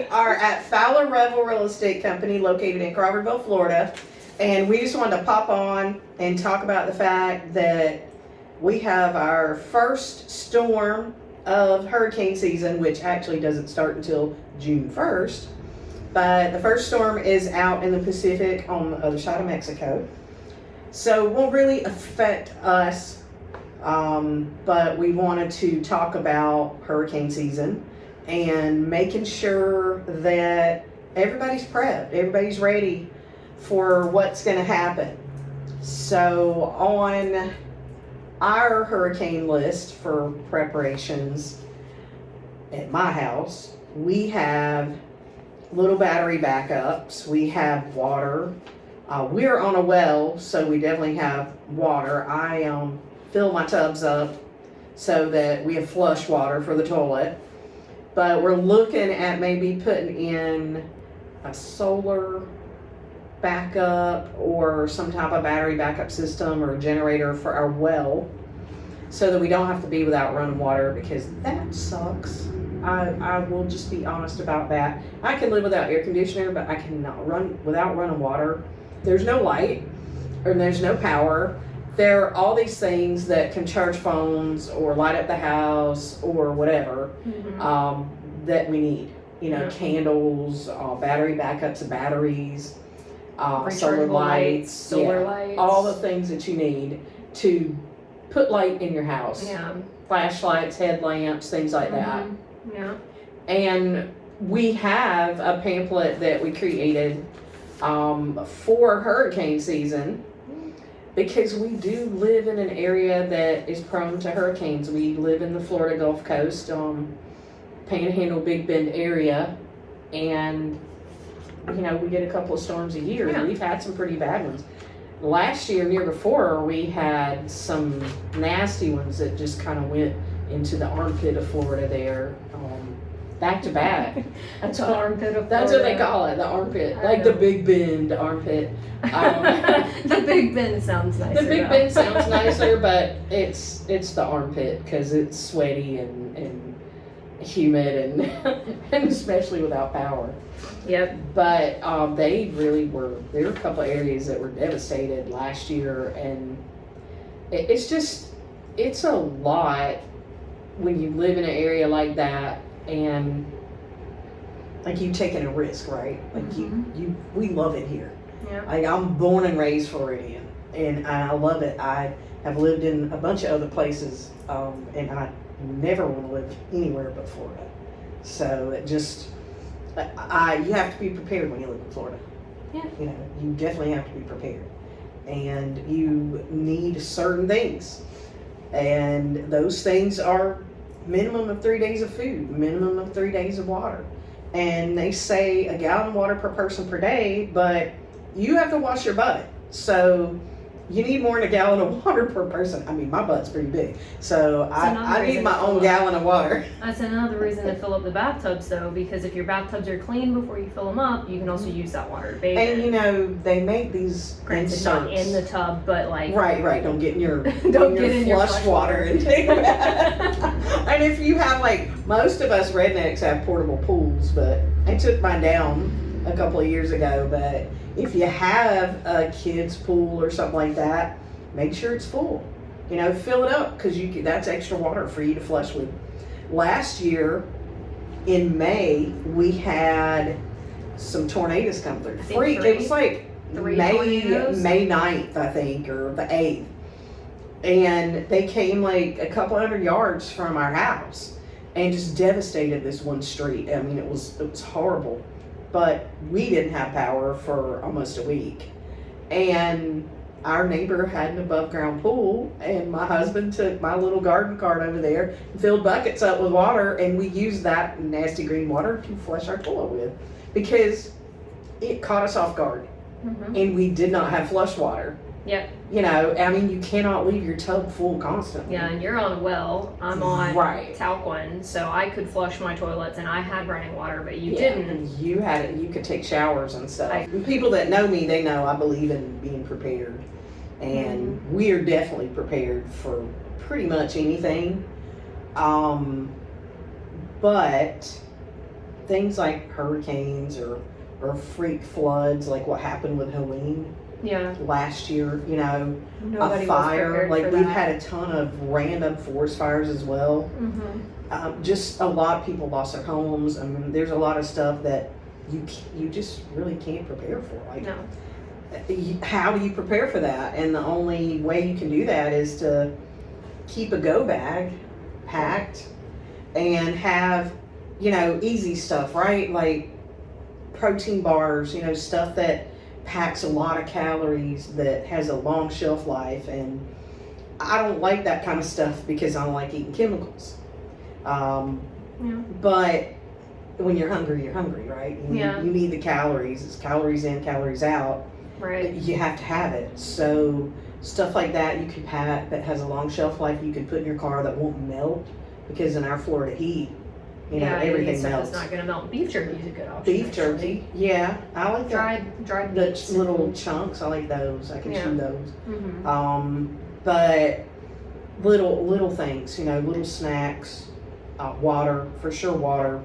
We are at Fowler Revel Real Estate Company located in Crawfordville, Florida. And we just wanted to pop on and talk about the fact that we have our first storm of hurricane season, which actually doesn't start until June 1st. But the first storm is out in the Pacific on the other side of Mexico. So it won't really affect us, but we wanted to talk about hurricane season and making sure that everybody's prepped, everybody's ready for what's going to happen. So on our hurricane list for preparations at my house, we have little battery backups, we have water. We're on a well, so we definitely have water. I fill my tubs up so that we have flush water for the toilet. But we're looking at maybe putting in a solar backup or some type of battery backup system or a generator for our well so that we don't have to be without running water, because that sucks. I will just be honest about that. I can live without air conditioner, but I cannot run without running water. There's no light or there's no power. There are all these things that can charge phones or light up the house or whatever, that we need. You know, candles, battery backups of batteries, solar lights, all the things that you need to put light in your house. Yeah. Flashlights, headlamps, things like that. Yeah. And we have a pamphlet that we created for hurricane season, because we do live in an area that is prone to hurricanes. We live in the Florida Gulf Coast, Panhandle, Big Bend area, and you know, we get a couple of storms a year. Yeah. We've had some pretty bad ones. Last year, year before, we had some nasty ones that just kind of went into the armpit of Florida there, back to back. That's the armpit of Florida. That's what they call it, the armpit, like the Big Bend armpit. The Big Bend sounds nicer. The Big Bend sounds nicer, but it's the armpit because it's sweaty and humid and especially without power. Yep. But they really were. There were a couple of areas that were devastated last year, and it's a lot when you live in an area like that, and like you taking a risk, right? Like we love it here. Yeah. Like I'm born and raised Floridian, and I love it. I have lived in a bunch of other places, and I never want to live anywhere but Florida. So it just, you have to be prepared when you live in Florida. Yeah. You know, you definitely have to be prepared, and you need certain things, and those things are minimum of 3 days of food, minimum of 3 days of water. And they say a gallon of water per person per day, but you have to wash your butt. So you need more than a gallon of water per person. I mean, my butt's pretty big. So I need my own gallon of water. That's another reason to fill up the bathtubs, though, because if your bathtubs are clean before you fill them up, you can also use that water to bathe in. And you know, they make these Granted, not in the tub, but like... Right. Don't get in your, don't get in your flush water and take a bath. And if you have, like, most of us rednecks have portable pools, but I took mine down a couple of years ago, but if you have a kid's pool or something like that, make sure it's full. You know, fill it up, because that's extra water for you to flush with. Last year, in May, we had some tornadoes come through. It was like May 9th, I think, or the 8th. And they came like a couple hundred yards from our house and just devastated this one street. I mean, it was horrible. But we didn't have power for almost a week. And our neighbor had an above ground pool, and my husband took my little garden cart over there and filled buckets up with water, and we used that nasty green water to flush our toilet with, because it caught us off guard. And we did not have flush water. Yep. You know, I mean, you cannot leave your tub full constantly. Yeah, and you're on a well. I'm on right. talc one, so I could flush my toilets, and I had running water, but you didn't. You had it. You could take showers and stuff. And people that know me, they know I believe in being prepared, and we are definitely prepared for pretty much anything. But things like hurricanes or freak floods, like what happened with Helene Yeah. last year, Nobody a fire. was prepared Like for we've that. had a ton of random forest fires as well. Just a lot of people lost their homes. I mean, there's a lot of stuff that you just really can't prepare for. Like, No. how do you prepare for that? And the only way you can do that is to keep a go bag packed and have, easy stuff, right? Like protein bars, stuff that packs a lot of calories, that has a long shelf life. And I don't like that kind of stuff because I don't like eating chemicals. But when you're hungry, right? You need the calories. It's calories in, calories out. Right. You have to have it. So stuff like that you can pack that has a long shelf life, you can put in your car that won't melt, because in our Florida heat, everything melts. It's not going to melt. Beef jerky is a good option. Beef jerky, yeah, I like that. Dried The meats. little chunks, I like those. I can chew those. Mm-hmm. But little things, little snacks, water, for sure water,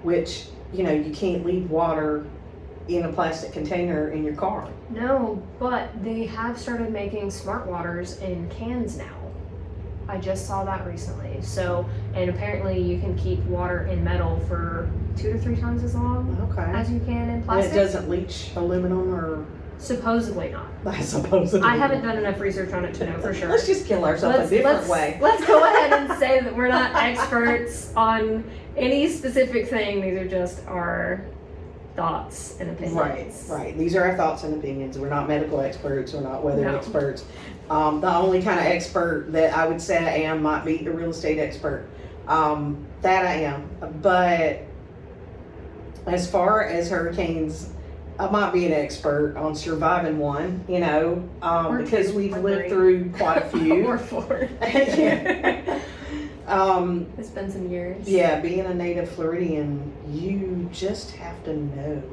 which, you can't leave water in a plastic container in your car. No, but they have started making smart waters in cans now. I just saw that recently. So, and apparently you can keep water in metal for 2 to 3 times as long Okay. as you can in And plastic. it doesn't leach aluminum or... Supposedly not. I suppose it I is. haven't done enough research on it to know for sure. Let's just kill ourselves a different way. Let's go ahead and say that we're not experts on any specific thing. These are just our thoughts and opinions. Right. These are our thoughts and opinions. We're not medical experts. We're not weather No. experts. The only kind of expert that I would say I am might be the real estate expert. That I am. But as far as hurricanes, I might be an expert on surviving one, because we've lived through quite a few. Or 4. Yeah. It's been some years. Yeah, being a native Floridian, you just have to know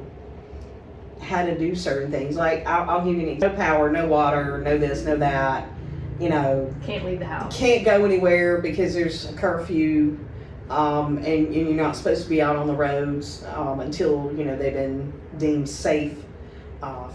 how to do certain things. Like, I'll give you an example. No power, no water, no this, no that. Can't leave the house. Can't go anywhere because there's a curfew, and you're not supposed to be out on the roads until, they've been deemed safe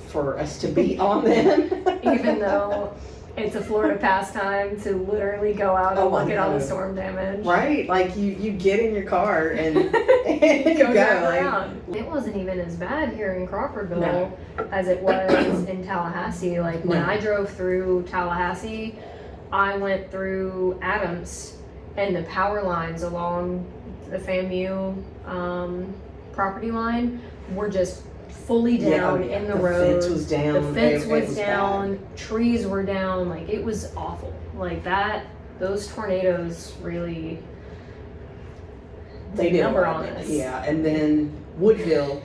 for us to be on them. Even though it's a Florida pastime to literally go out and look at all the storm damage. Right, like you get in your car and, and you go go. around. It wasn't even as bad here in Crawfordville as it was in Tallahassee. Like when I drove through Tallahassee, I went through Adams, and the power lines along the FAMU property line were just fully down in the road. The fence was down. The fence was was down. bad. Trees were down. Like, it was awful. Like that. Those tornadoes really. They did number a lot on of us. damage. Yeah, and then Woodville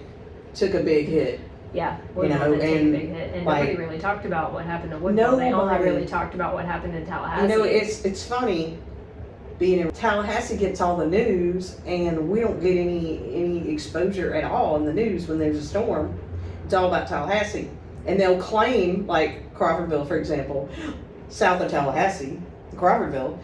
took a big hit. Yeah, know, did take a and, big hit, and like, nobody really talked about what happened to Woodville. They only Nobody. really talked about what happened in Tallahassee. It's funny. Being in Tallahassee gets all the news, and we don't get any exposure at all in the news when there's a storm. It's all about Tallahassee, and they'll claim, like Crawfordville, for example, south of Tallahassee, Crawfordville,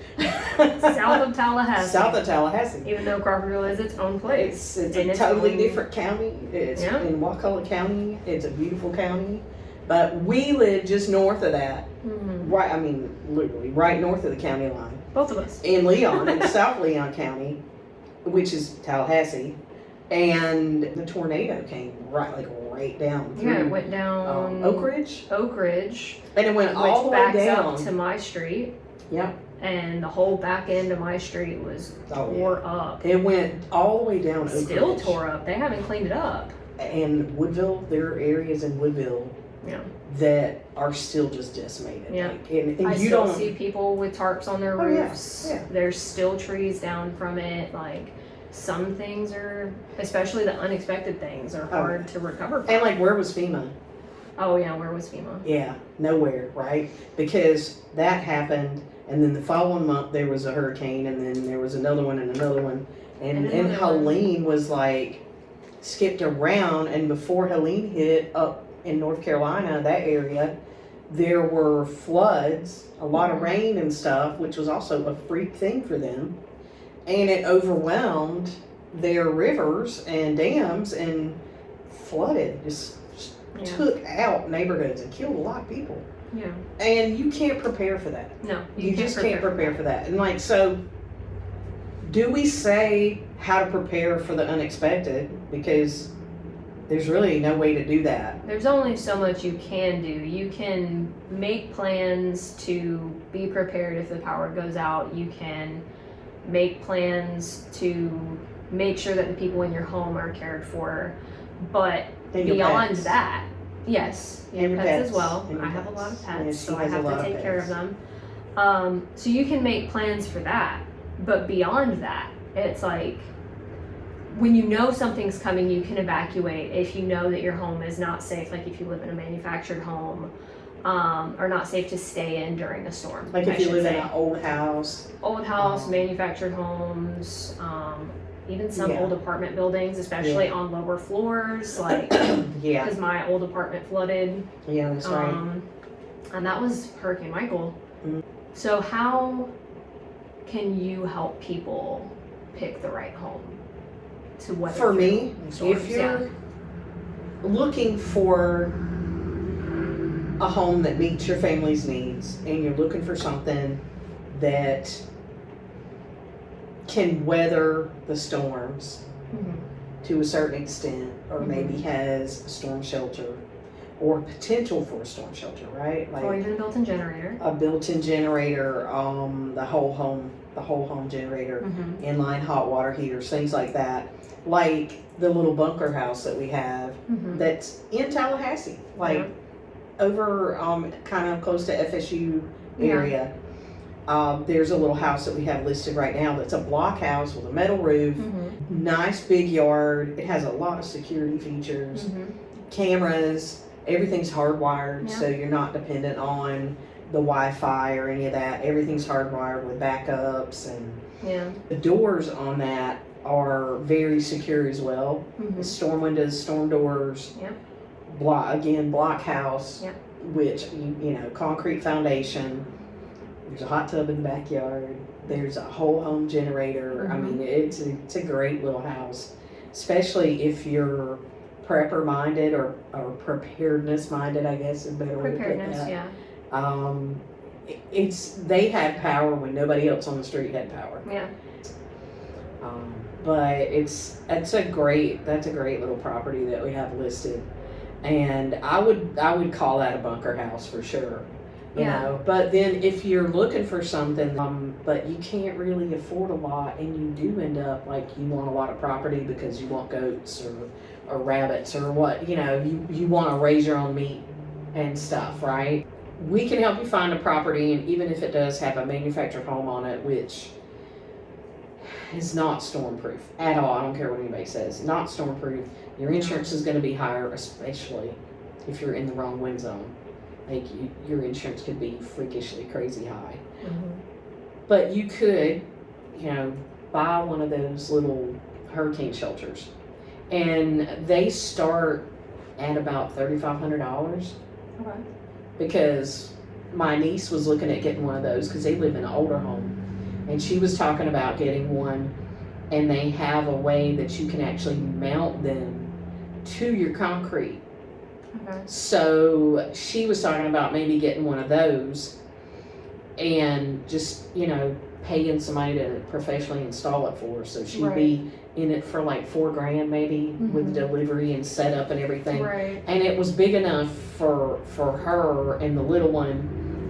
South of Tallahassee. south of Tallahassee. Even though Crawfordville is its own place. It's And a its totally own- different county. It's Yeah. in Wakulla County. It's a beautiful county, but we live just north of that. Mhm. Right, I mean, literally right north of the county line. Both of us. In Leon, in South Leon County, which is Tallahassee, and the tornado came right down through Yeah, it went down Oak Ridge, Oak Ridge, and it went all the which way backs down. up to my street, Yeah, and the whole back end of my street was tore up. it went all the way down. Oak Still Ridge. tore up. They haven't cleaned it up. And Woodville, there are areas in Woodville Yeah. that are still just decimated. Yeah. Like, and I you still don't see people with tarps on their Oh, yeah, roofs. yeah. There's still trees down from it. Like, some things are, especially the unexpected things, are hard to recover from. And like, where was FEMA? Oh yeah, where was FEMA? Yeah, nowhere, right? Because that happened, and then the following month there was a hurricane, and then there was another one and another one, and And another one. Helene was like skipped around, and before Helene hit up in North Carolina, that area, there were floods, a lot of rain and stuff, which was also a freak thing for them, and it overwhelmed their rivers and dams and flooded, just took out neighborhoods and killed a lot of people. Yeah. And you can't prepare for that. No, You just can't prepare for that. And like, so do we say how to prepare for the unexpected? Because there's really no way to do that. There's only so much you can do. You can make plans to be prepared if the power goes out. You can make plans to make sure that the people in your home are cared for. But And your beyond pets. that, yes, And your pets pets. as well. And your I have a pets. lot of Yeah, pets, she so I has a have lot to of take care of pets. them. So you can make plans for that. But beyond that, it's like when you know something's coming, you can evacuate if you know that your home is not safe, like if you live in a manufactured home, or not safe to stay in during a storm. Like if you live in an old house. Old house, manufactured homes, even some Yeah. old apartment buildings, especially on lower floors, like Yeah, because my old apartment flooded. yeah, that's right. And that was Hurricane Michael. Mhm. So how can you help people pick the right home to weather For me, through storms? if you're looking for a home that meets your family's needs and you're looking for something that can weather the storms Mhm. to a certain extent, or Mhm. maybe has a storm shelter or potential for a storm shelter, right? Or Like even a built-in generator. a built-in generator, the whole home generator, Mhm. inline hot water heaters, things like that. Like the little bunker house that we have Mhm. that's in Tallahassee, like over kind of close to FSU area. There's a little house that we have listed right now that's a block house with a metal roof, Mhm. nice big yard. It has a lot of security features, Mhm. cameras, everything's hardwired, Yeah. so you're not dependent on the Wi-Fi or any of that. Everything's hardwired with backups, and Yeah. the doors on that are very secure as well. Mhm. Storm windows, storm doors. Yep. Block house, Yep. which you know, concrete foundation. There's a hot tub in the backyard. There's a whole home generator. I Mhm. mean, it's a great little house, especially if you're prepper minded or preparedness minded, I guess is a better way to put Preparedness, that. yeah. They had power when nobody else on the street had power. Yeah. But that's a great little property that we have listed, and I would call that a bunker house for sure. You Yeah. know, but then if you're looking for something, but you can't really afford a lot, and you do end up like you want a lot of property because you want goats or rabbits or what, you know, you want to raise your own meat and stuff, right? We can help you find a property, and even if it does have a manufactured home on it, which is not stormproof at all. I don't care what anybody says. Not stormproof. Your insurance is going to be higher, especially if you're in the wrong wind zone. Like your insurance could be freakishly crazy high. Mhm. But you could, you know, buy one of those little hurricane shelters, and they start at about $3,500. Okay. Because my niece was looking at getting one of those because they live in an older home, and she was talking about getting one, and they have a way that you can actually mount them to your concrete. Okay. So she was talking about maybe getting one of those and just, you know, paying somebody to professionally install it for her. So she'd Right. be in it for like $4,000 maybe with Mhm. delivery and setup and everything. Right. And it was big enough for her and the little one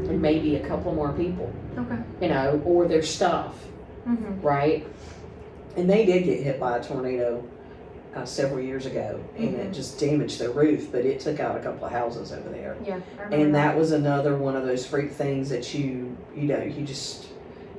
and maybe a couple more people, Okay. you know, or their stuff, Mhm. right? And they did get hit by a tornado several years ago, and it Mhm. just damaged their roof, but it took out a couple of houses over there. Yeah. I remember And that was another one of those freak things that you're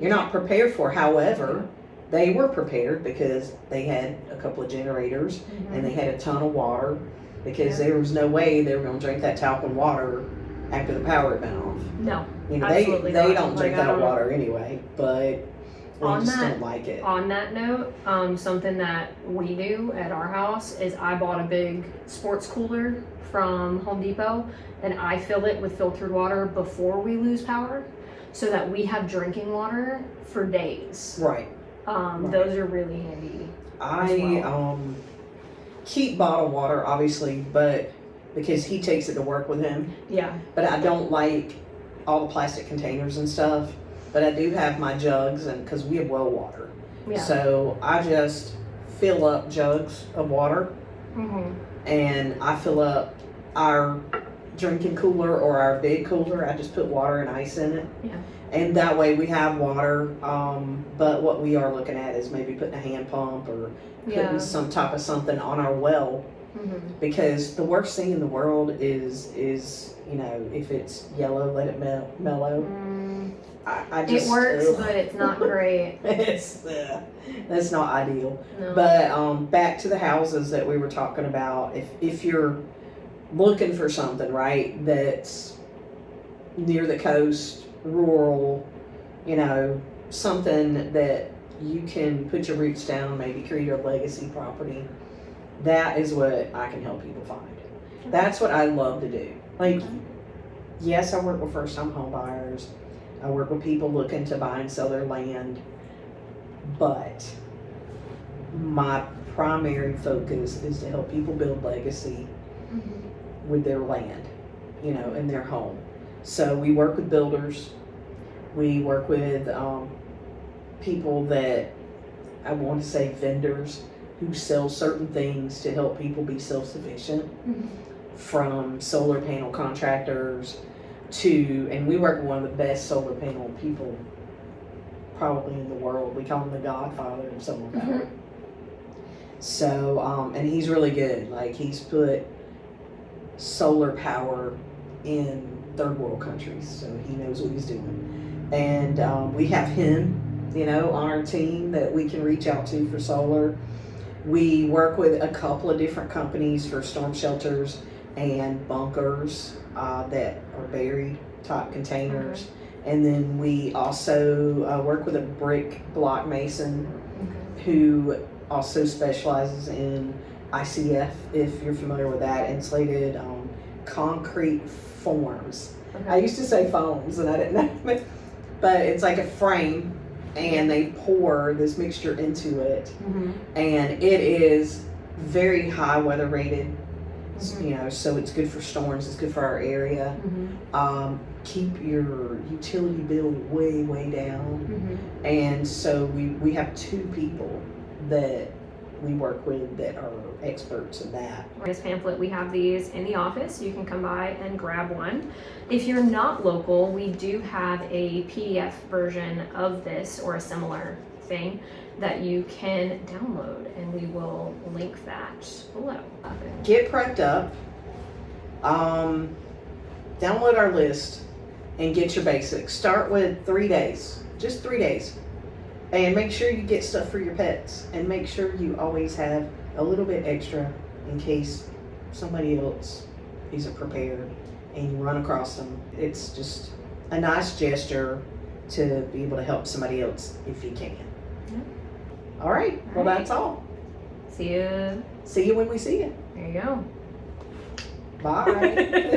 not prepared for. However, they were prepared because they had a couple of generators Mhm. and they had a ton of water, because Yeah. there was no way they were going to drink that talcum water after the power had been off. No. You know, Absolutely they not. don't drink Like, I that don't- water anyway, but they On just that- don't like it. On that note, something that we do at our house is I bought a big sports cooler from Home Depot, and I fill it with filtered water before we lose power, so that we have drinking water for days. Right. Those are really handy. I keep bottled water, obviously, but because he takes it to work with him. Yeah. But I don't like all the plastic containers and stuff. But I do have my jugs, and because we have well water, Yeah. so I just fill up jugs of water, and I fill up our drinking cooler or our big cooler. I just put water and ice in it. Yeah. And that way we have water. But what we are looking at is maybe putting a hand pump or putting some type of something on our well. Because the worst thing in the world is if it's yellow, let it mellow. I just, it works, but it's not great. That's not ideal. No. But back to the houses that we were talking about. If you're looking for something, right, that's near the coast, rural, something that you can put your roots down, maybe create a legacy property, that is what I can help people find. That's what I love to do. Like, yes, I work with first-time home buyers. I work with people looking to buy and sell their land. But my primary focus is to help people build legacy with their land, in their home. So we work with builders. We work with people that, I want to say vendors, who sell certain things to help people be self-sufficient, from solar panel contractors to, and we work with one of the best solar panel people probably in the world. We call him the godfather of solar power. So, and he's really good. Like, he's put solar power in third world countries, so he knows what he's doing. And we have him, on our team that we can reach out to for solar. We work with a couple of different companies for storm shelters and bunkers that are buried type containers. And then we also work with a brick block mason who also specializes in ICF, if you're familiar with that, insulated concrete forms. I used to say foams and I didn't know, but it's like a frame and they pour this mixture into it, and it is very high weather rated. So it's good for storms, it's good for our area. Keep your utility bill way down. And so we have 2 people that we work with that are experts in that. This pamphlet, we have these in the office. You can come by and grab one. If you're not local, we do have a PDF version of this or a similar thing that you can download, and we will link that below. Get prepped up, download our list, and get your basics. Start with 3 days, just 3 days. And make sure you get stuff for your pets, and make sure you always have a little bit extra in case somebody else isn't prepared and you run across them. It's just a nice gesture to be able to help somebody else if you can. All right. Well, that's all. See you. See you when we see you. There you go. Bye.